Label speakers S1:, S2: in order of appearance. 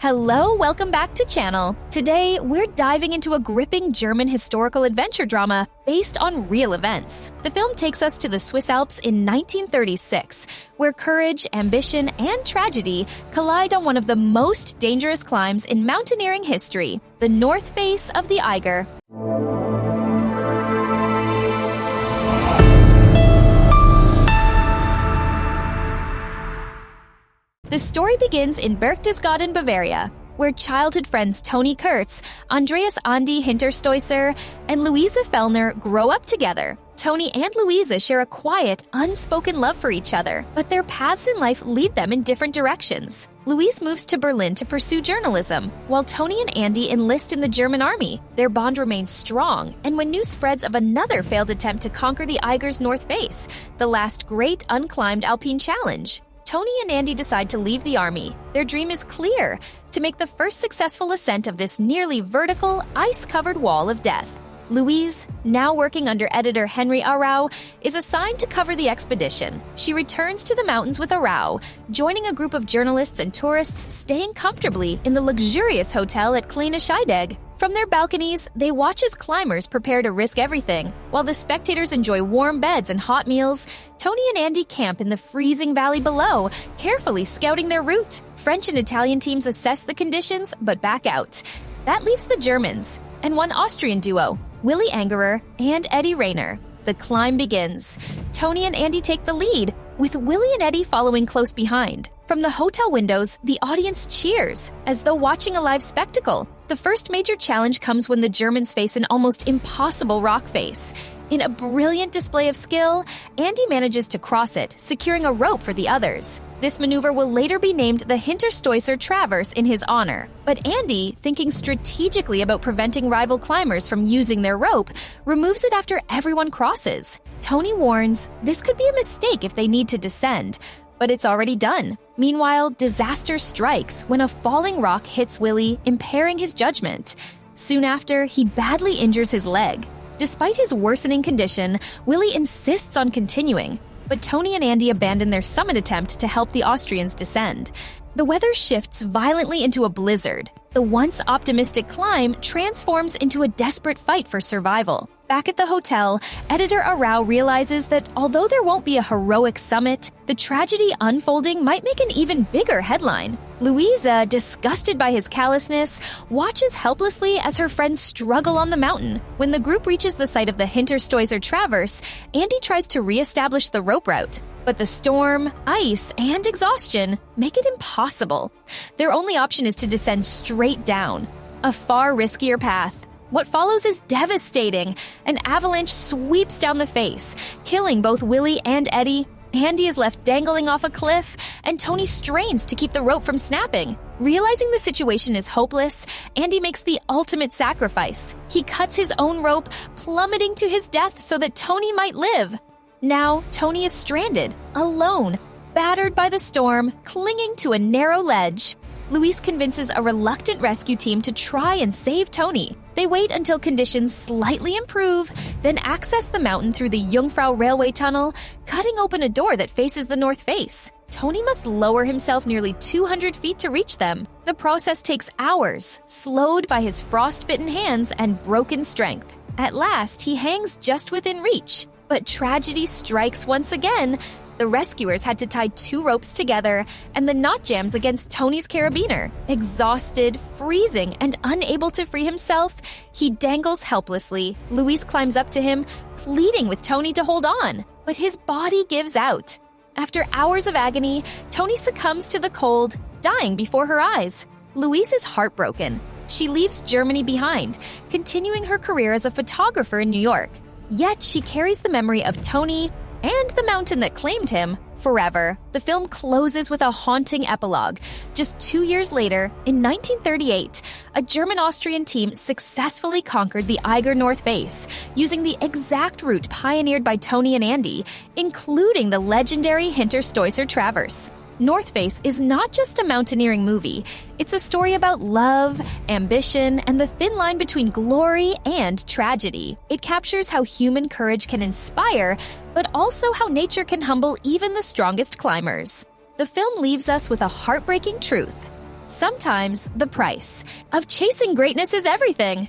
S1: Hello, welcome back to channel. Today, we're diving into a gripping German historical adventure drama based on real events. The film takes us to the Swiss Alps in 1936, where courage, ambition, and tragedy collide on one of the most dangerous climbs in mountaineering history, the north face of the Eiger. The story begins in Berchtesgaden, Bavaria, where childhood friends Toni Kurtz, Andreas Andi Hinterstoisser, and Luise Fellner grow up together. Toni and Luise share a quiet, unspoken love for each other, but their paths in life lead them in different directions. Luise moves to Berlin to pursue journalism, while Toni and Andi enlist in the German army. Their bond remains strong, and when news spreads of another failed attempt to conquer the Eiger's north face, the last great unclimbed alpine challenge, Toni and Andi decide to leave the army. Their dream is clear: to make the first successful ascent of this nearly vertical, ice-covered wall of death. Luise, now working under editor Henry Arau, is assigned to cover the expedition. She returns to the mountains with Arau, joining a group of journalists and tourists staying comfortably in the luxurious hotel at Kleine Scheidegg. From their balconies, they watch as climbers prepare to risk everything. While the spectators enjoy warm beds and hot meals, Toni and Andi camp in the freezing valley below, carefully scouting their route. French and Italian teams assess the conditions, but back out. That leaves the Germans, and one Austrian duo, Willi Angerer and Eddie Rayner. The climb begins. Toni and Andi take the lead, with Willi and Eddie following close behind. From the hotel windows, the audience cheers, as though watching a live spectacle. The first major challenge comes when the Germans face an almost impossible rock face. In a brilliant display of skill, Andi manages to cross it, securing a rope for the others. This maneuver will later be named the Hinterstoisser Traverse in his honor. But Andi, thinking strategically about preventing rival climbers from using their rope, removes it after everyone crosses. Toni warns this could be a mistake if they need to descend, but it's already done. Meanwhile, disaster strikes when a falling rock hits Willi, impairing his judgment. Soon after, he badly injures his leg. Despite his worsening condition, Willi insists on continuing, but Toni and Andi abandon their summit attempt to help the Austrians descend. The weather shifts violently into a blizzard. The once optimistic climb transforms into a desperate fight for survival. Back at the hotel, editor Arau realizes that although there won't be a heroic summit, the tragedy unfolding might make an even bigger headline. Luise, disgusted by his callousness, watches helplessly as her friends struggle on the mountain. When the group reaches the site of the Hinterstoisser Traverse, Andi tries to re-establish the rope route. But the storm, ice, and exhaustion make it impossible. Their only option is to descend straight down, a far riskier path. What follows is devastating. An avalanche sweeps down the face, killing both Willi and Eddie. Andi is left dangling off a cliff, and Toni strains to keep the rope from snapping. Realizing the situation is hopeless, Andi makes the ultimate sacrifice. He cuts his own rope, plummeting to his death so that Toni might live. Now, Toni is stranded, alone, battered by the storm, clinging to a narrow ledge. Luise convinces a reluctant rescue team to try and save Toni. They wait until conditions slightly improve, then access the mountain through the Jungfrau railway tunnel, cutting open a door that faces the north face. Toni must lower himself nearly 200 feet to reach them. The process takes hours, slowed by his frost-bitten hands and broken strength. At last, he hangs just within reach. But tragedy strikes once again. The rescuers had to tie two ropes together, and the knot jams against Toni's carabiner. Exhausted, freezing, and unable to free himself, he dangles helplessly. Luise climbs up to him, pleading with Toni to hold on, but his body gives out. After hours of agony, Toni succumbs to the cold, dying before her eyes. Luise is heartbroken. She leaves Germany behind, continuing her career as a photographer in New York. Yet she carries the memory of Toni and the mountain that claimed him forever. The film closes with a haunting epilogue. Just 2 years later, in 1938, a German-Austrian team successfully conquered the Eiger North Face, using the exact route pioneered by Toni and Andi, including the legendary Hinterstoisser Traverse. North Face is not just a mountaineering movie. It's a story about love, ambition, and the thin line between glory and tragedy. It captures how human courage can inspire, but also how nature can humble even the strongest climbers. The film leaves us with a heartbreaking truth. Sometimes the price of chasing greatness is everything.